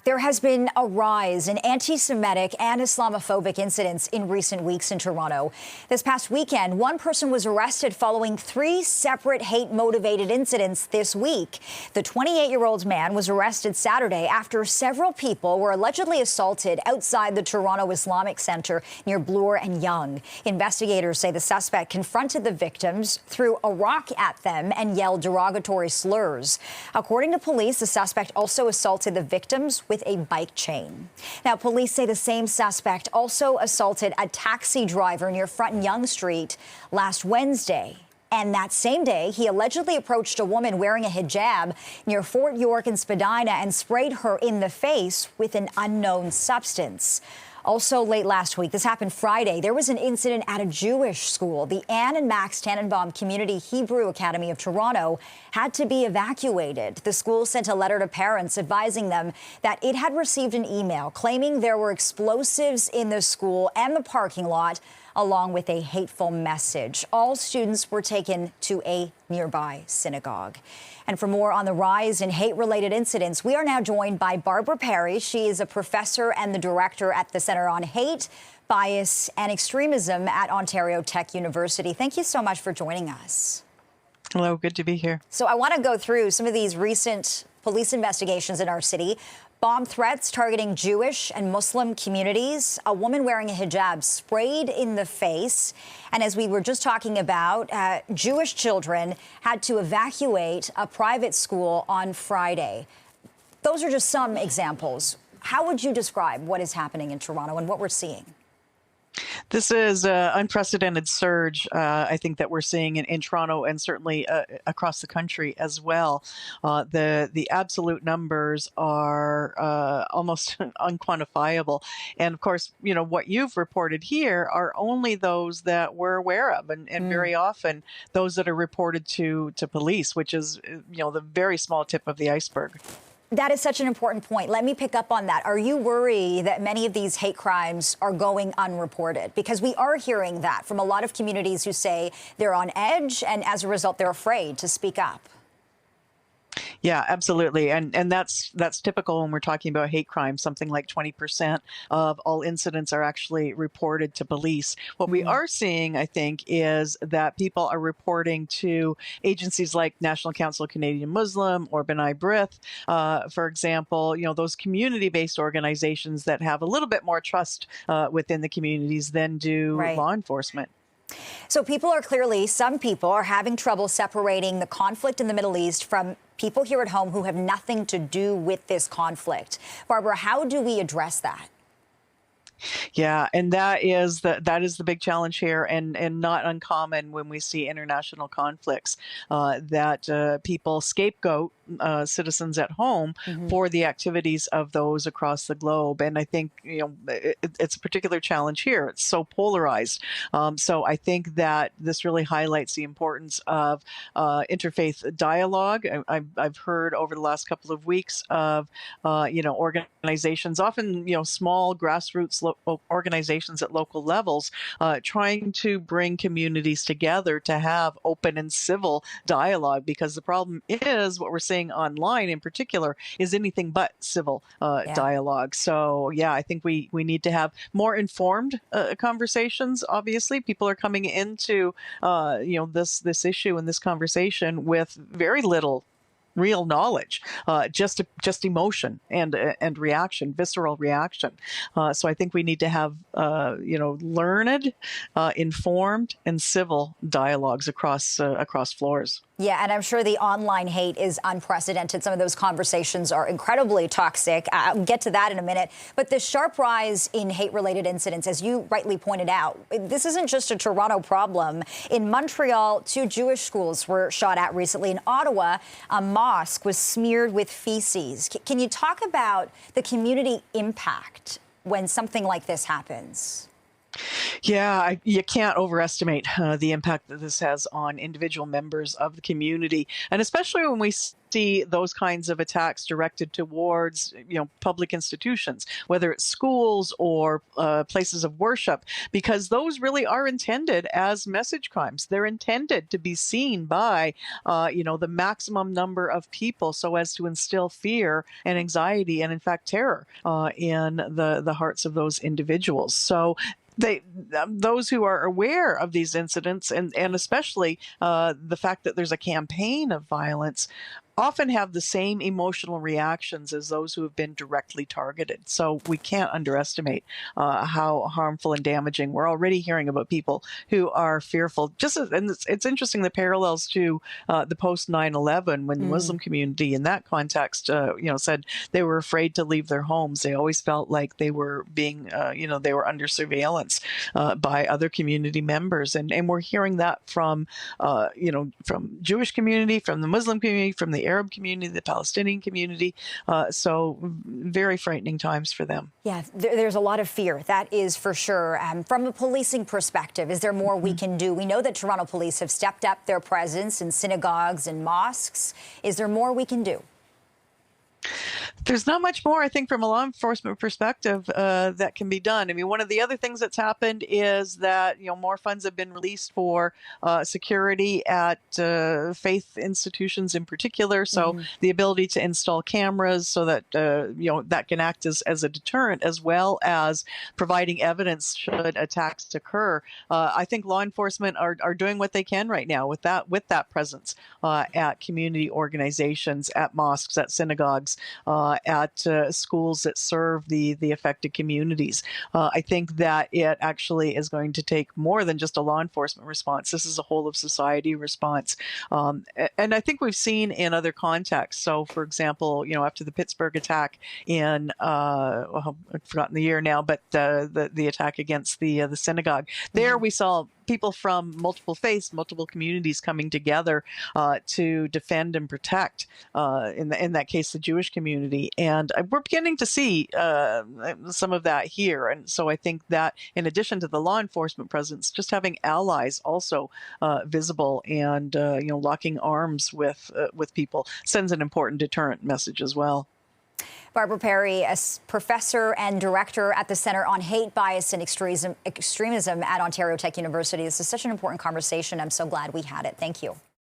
There has been a rise in anti-Semitic and Islamophobic incidents in recent weeks in Toronto. This past weekend, one person was arrested following 3 separate hate-motivated incidents this week. The 28-year-old man was arrested Saturday after several people were allegedly assaulted outside the Toronto Islamic Centre near Bloor and Yonge. Investigators say the suspect confronted the victims, threw a rock at them, and yelled derogatory slurs. According to police, the suspect also assaulted the victims with a bike chain. Now, police say the same suspect also assaulted a taxi driver near Front and Yonge Street last Wednesday. And that same day, he allegedly approached a woman wearing a hijab near Fort York and Spadina and sprayed her in the face with an unknown substance. Also late last week, this happened Friday, there was an incident at a Jewish school. The Anne and Max Tannenbaum Community Hebrew Academy of Toronto had to be evacuated. The school sent a letter to parents advising them that it had received an email claiming there were explosives in the school and the parking lot, along with a hateful message. All students were taken to a nearby synagogue. And for more on the rise in hate-related incidents, we are now joined by Barbara Perry. She is a professor and the director at the Centre on Hate, Bias and Extremism at Ontario Tech University. Thank you so much for joining us. Hello, good to be here. So I want to go through some of these recent police investigations in our city. Bomb threats targeting Jewish and Muslim communities, a woman wearing a hijab sprayed in the face, and as we were just talking about, Jewish children had to evacuate a private school on Friday. Those are just some examples. How would you describe what is happening in Toronto and what we're seeing? This is an unprecedented surge, I think, that we're seeing in Toronto and certainly across the country as well. The absolute numbers are almost unquantifiable. And of course, you know, what you've reported here are only those that we're aware of, and very often those that are reported to police, which is, you know, the very small tip of the iceberg. That is such an important point. Let me pick up on that. Are you worried that many of these hate crimes are going unreported? Because we are hearing that from a lot of communities who say they're on edge, and as a result, they're afraid to speak up. Yeah, absolutely. And that's typical when we're talking about hate crimes. Something like 20% of all incidents are actually reported to police. What we are seeing, I think, is that people are reporting to agencies like National Council of Canadian Muslim or B'nai B'rith, for example, you know, those community-based organizations that have a little bit more trust within the communities than do law enforcement. So some people are having trouble separating the conflict in the Middle East from people here at home who have nothing to do with this conflict. Barbara, how do we address that? Yeah, and that is the big challenge here, and not uncommon when we see international conflicts, that people scapegoat citizens at home for the activities of those across the globe. And I think, you know, it's a particular challenge here. It's so polarized. So I think that this really highlights the importance of interfaith dialogue. I've heard over the last couple of weeks of, you know, organizations, often, you know, small grassroots organizations at local levels, trying to bring communities together to have open and civil dialogue, because the problem is what we're seeing online in particular is anything but civil dialogue. So yeah, I think we need to have more informed conversations. Obviously, people are coming into you know, this issue and this conversation with very little real knowledge, just emotion and reaction, visceral reaction. So I think we need to have you know, learned, informed, and civil dialogues across floors. Yeah, and I'm sure the online hate is unprecedented. Some of those conversations are incredibly toxic. I'll get to that in a minute. But the sharp rise in hate-related incidents, as you rightly pointed out, this isn't just a Toronto problem. In Montreal, 2 Jewish schools were shot at recently. In Ottawa, a mosque was smeared with feces. Can you talk about the community impact when something like this happens? Yeah, you can't overestimate the impact that this has on individual members of the community, and especially when we see see those kinds of attacks directed towards, public institutions, whether it's schools or places of worship, because those really are intended as message crimes. They're intended to be seen by, the maximum number of people, so as to instill fear and anxiety and, in fact, terror in the hearts of those individuals. So those who are aware of these incidents, and especially the fact that there's a campaign of violence, often have the same emotional reactions as those who have been directly targeted. So we can't underestimate how harmful and damaging. We're already hearing about people who are fearful. And it's interesting, the parallels to the post 9/11, when the Muslim community in that context, said they were afraid to leave their homes. They always felt like they were being, they were under surveillance by other community members. And we're hearing that from, from Jewish community, from the Muslim community, from the Arab community, the Palestinian community. So very frightening times for them. Yeah, there's a lot of fear, that is for sure. From a policing perspective, is there more we can do? We know that Toronto police have stepped up their presence in synagogues and mosques. Is there more we can do? There's not much more, I think, from a law enforcement perspective that can be done. I mean, one of the other things that's happened is that, more funds have been released for security at faith institutions in particular. So the ability to install cameras so that, that can act as a deterrent, as well as providing evidence should attacks occur. I think law enforcement are doing what they can right now with that presence at community organizations, at mosques, at synagogues, at schools that serve the affected communities. I think that it actually is going to take more than just a law enforcement response. This is a whole of society response. And I think we've seen in other contexts. So, for example, after the Pittsburgh attack in, I've forgotten the year now, but the attack against the synagogue, there we saw people from multiple faiths, multiple communities coming together to defend and protect, in that case, the Jewish community. And we're beginning to see some of that here. And so I think that in addition to the law enforcement presence, just having allies also visible and, locking arms with people sends an important deterrent message as well. Barbara Perry, a professor and director at the Centre on Hate, Bias and Extremism at Ontario Tech University. This is such an important conversation. I'm so glad we had it. Thank you.